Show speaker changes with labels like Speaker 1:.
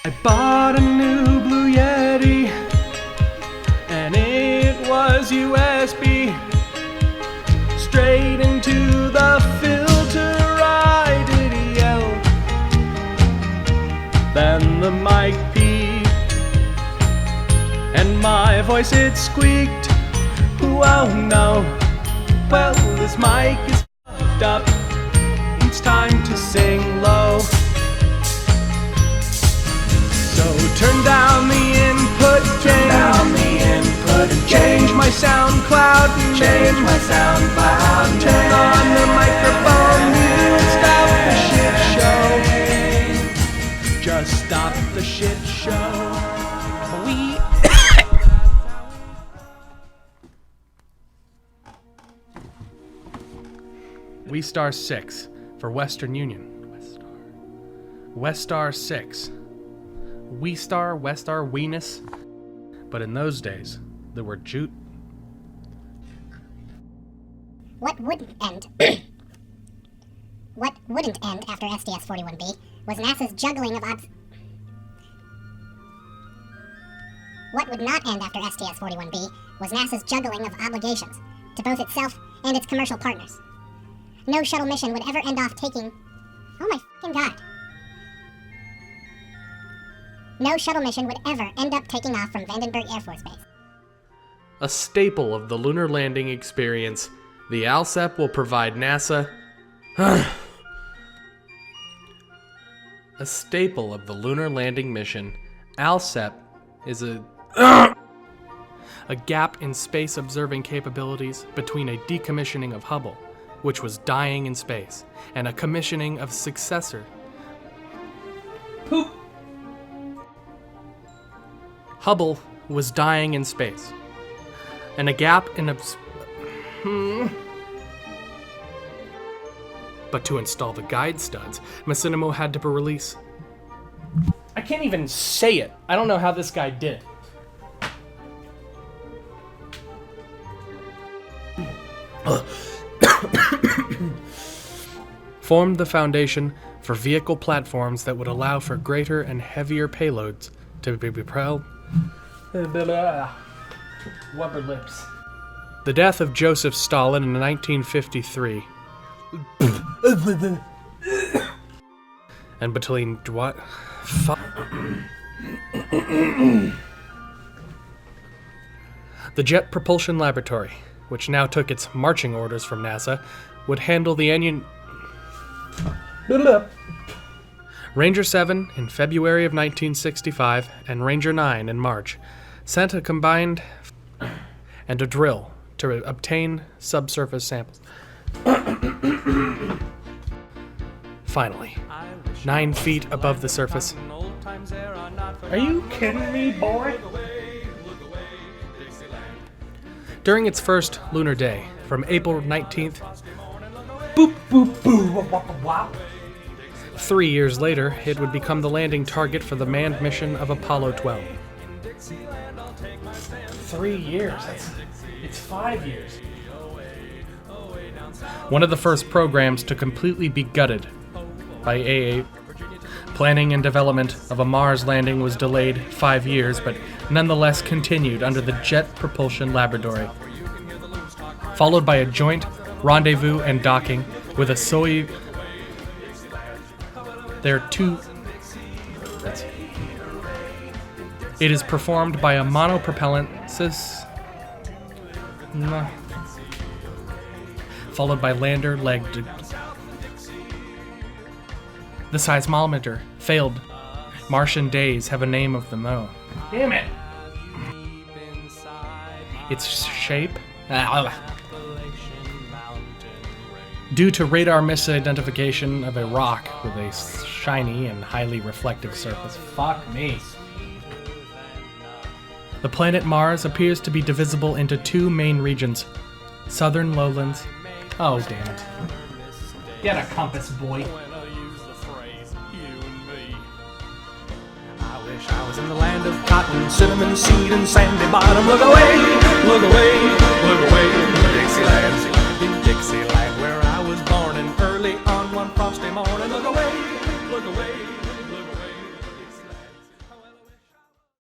Speaker 1: I bought a new Blue Yeti, and it was USB. Straight into the filter I did yell. Then the mic peaked, and my voice it squeaked. Oh no, well this mic is fucked up. It's time to sing low. So turn down the input gain, change my SoundCloud, turn on the microphone, stop the shit show. Just stop the shit show. We star 6 for Western Union. Westar 6. We star, Westar, Weenus. But in those days, there were
Speaker 2: What wouldn't end after STS-41B was NASA's juggling of What would not end after STS-41B was NASA's juggling of obligations to both itself and its commercial partners. No shuttle mission would ever end off taking... Oh my fucking god. No shuttle mission would ever end up taking off from Vandenberg Air Force Base.
Speaker 1: A staple of the lunar landing experience, the ALSEP will provide NASA... A staple of the lunar landing mission, ALSEP is a gap in space observing capabilities between a decommissioning of Hubble, which was dying in space, and a commissioning of successor. Poop! Hubble was dying in space, and a gap in But to install the guide studs, Machinimo had to release... I can't even say it. I don't know how this guy did. Formed the foundation for vehicle platforms that would allow for greater and heavier payloads to be propelled. Wubber lips. The death of Joseph Stalin in 1953. And between what? The Jet Propulsion Laboratory, which now took its marching orders from NASA, would handle the Ranger 7 in February of 1965 and Ranger 9 in March sent a combined and a drill to obtain subsurface samples. Finally, 9 feet above the surface. Are you kidding me, boy? During its first lunar day, from April 19th, boop, boop, boop, wop, wop, wop. 3 years later, it would become the landing target for the manned mission of Apollo 12. 3 years? It's 5 years. One of the first programs to completely be gutted by AA. Planning and development of a Mars landing was delayed 5 years, but nonetheless continued under the Jet Propulsion Laboratory, followed by a joint rendezvous and docking with a Soyuz. There are two. It is performed by a monopropellant followed by lander leg. The seismometer failed. Martian days have a name of them, though. Damn it! Its shape? Due to radar misidentification of a rock with a shiny and highly reflective surface. Fuck me. The planet Mars appears to be divisible into 2 main regions. Southern lowlands. Oh, damn it. Get a compass, boy.
Speaker 3: I was in the land of cotton, cinnamon seed, and sandy bottom. Look away, look away, look away, Dixieland, in Dixieland, where I was born, and early on one frosty morning. Look away, look away.